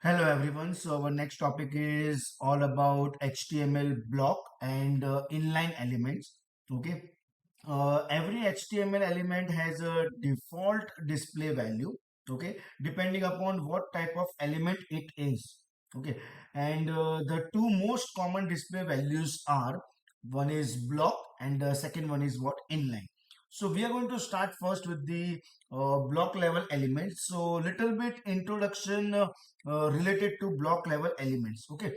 Hello everyone. So our next topic is all about HTML block and inline elements. Okay. Every HTML element has a default display value. Okay. Depending upon what type of element it is. Okay. And the two most common display values are one is block and the second one is what inline. So we are going to start first with the block level elements. So little bit introduction related to block level elements. Okay.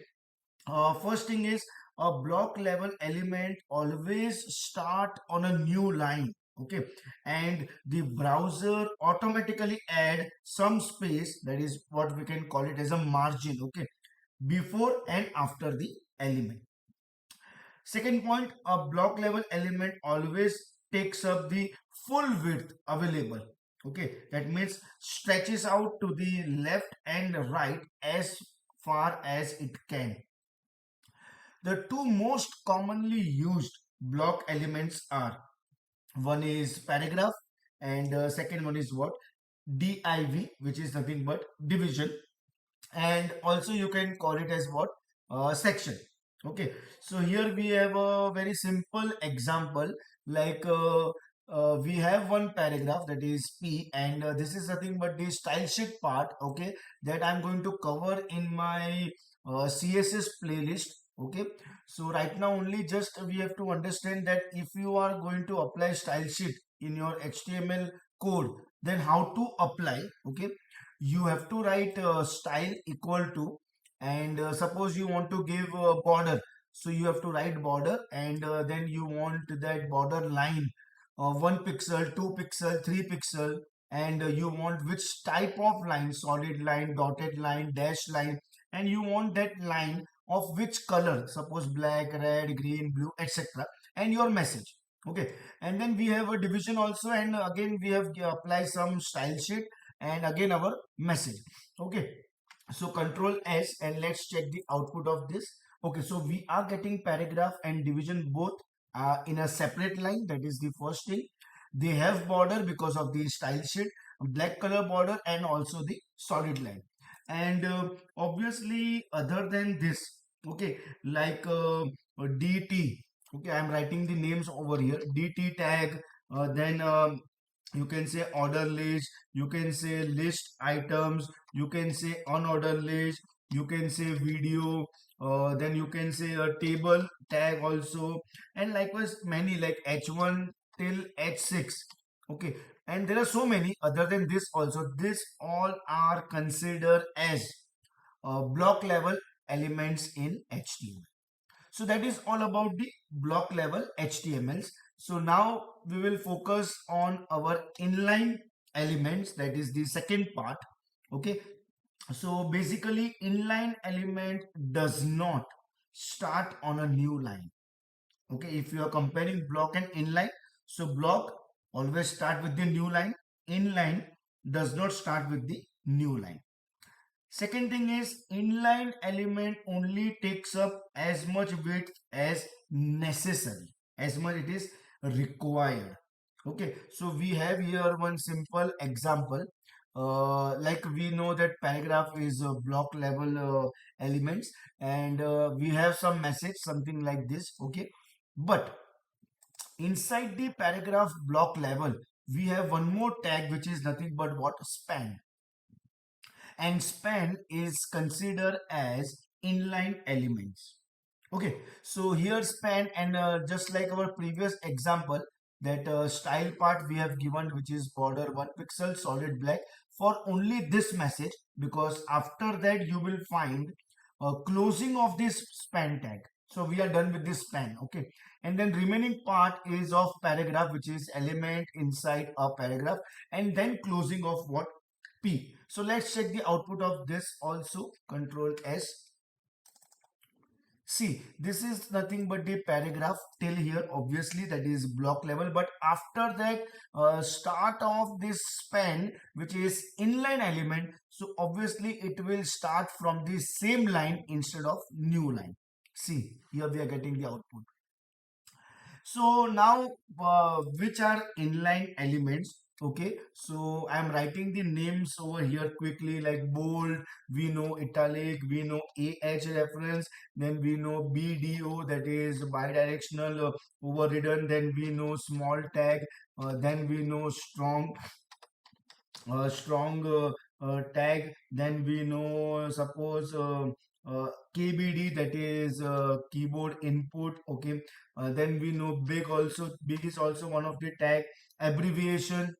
First thing is a block level element always start on a new line. Okay. And the browser automatically add some space, that is what we can call it as a margin. Okay. Before and after the element. Second point, a block level element always takes up the full width available. Okay, that means stretches out to the left and right as far as it can. The two most commonly used block elements are one is paragraph and second one is what? Div, which is nothing but division, and also you can call it as what, section. Okay, so here we have a very simple example, like we have one paragraph, that is P, and this is nothing but the style sheet part. Okay, that I'm going to cover in my CSS playlist. Okay, so right now only just we have to understand that if you are going to apply style sheet in your HTML code, then how to apply. Okay, you have to write style equal to, and suppose you want to give border, so you have to write border, and then you want that border line 1 pixel, 2 pixel, 3 pixel, and you want which type of line, solid line, dotted line, dash line, and you want that line of which color, suppose black, red, green, blue, etc., and your message. Okay, and then we have a division also, and again we have apply some style sheet, and again our message. Okay, so control S and let's check the output of this. Okay, so we are getting paragraph and division both in a separate line. That is the first thing. They have border because of the style sheet, black color border, and also the solid line. And obviously other than this, okay, like DT, okay, I'm writing the names over here, DT tag, then you can say order list, you can say list items, you can say unordered list, you can say video, then you can say a table tag also, and likewise many like H1 till H6. Okay, and there are so many other than this also. This all are considered as block level elements in HTML. So that is all about the block level HTMLs. So now we will focus on our inline elements, that is the second part. Okay, so basically inline element does not start on a new line. Okay, if you are comparing block and inline, so block always start with the new line, inline does not start with the new line. Second thing is inline element only takes up as much width as necessary, as much it is required. Okay, so we have here one simple example. Like we know that paragraph is block level elements, and we have some message, something like this. Okay, but inside the paragraph block level, we have one more tag which is nothing but what, span, and span is considered as inline elements. Okay, so here span, and just like our previous example, that style part we have given, which is border 1 pixel, solid black, for only this message, because after that you will find a closing of this span tag. So we are done with this span. Okay, and then remaining part is of paragraph, which is element inside a paragraph, and then closing of what, P. So let's check the output of this also. Control S. See, this is nothing but the paragraph till here, obviously that is block level, but after that start of this span, which is inline element, so obviously it will start from the same line instead of new line. See, here we are getting the output. So now which are inline elements? Okay, so I'm writing the names over here quickly, like bold, we know italic, we know AH reference, then we know BDO, that is bidirectional overridden, then we know small tag, then we know strong tag, then we know suppose KBD, that is keyboard input. Okay, then we know big, also big is also one of the tag abbreviation.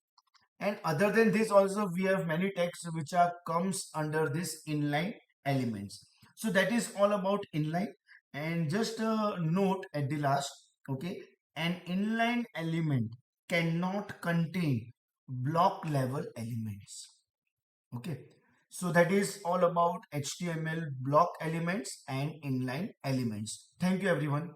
And other than this also we have many tags which are comes under this inline elements. So that is all about inline. And just a note at the last, okay, an inline element cannot contain block level elements. Okay, so that is all about HTML block elements and inline elements. Thank you everyone.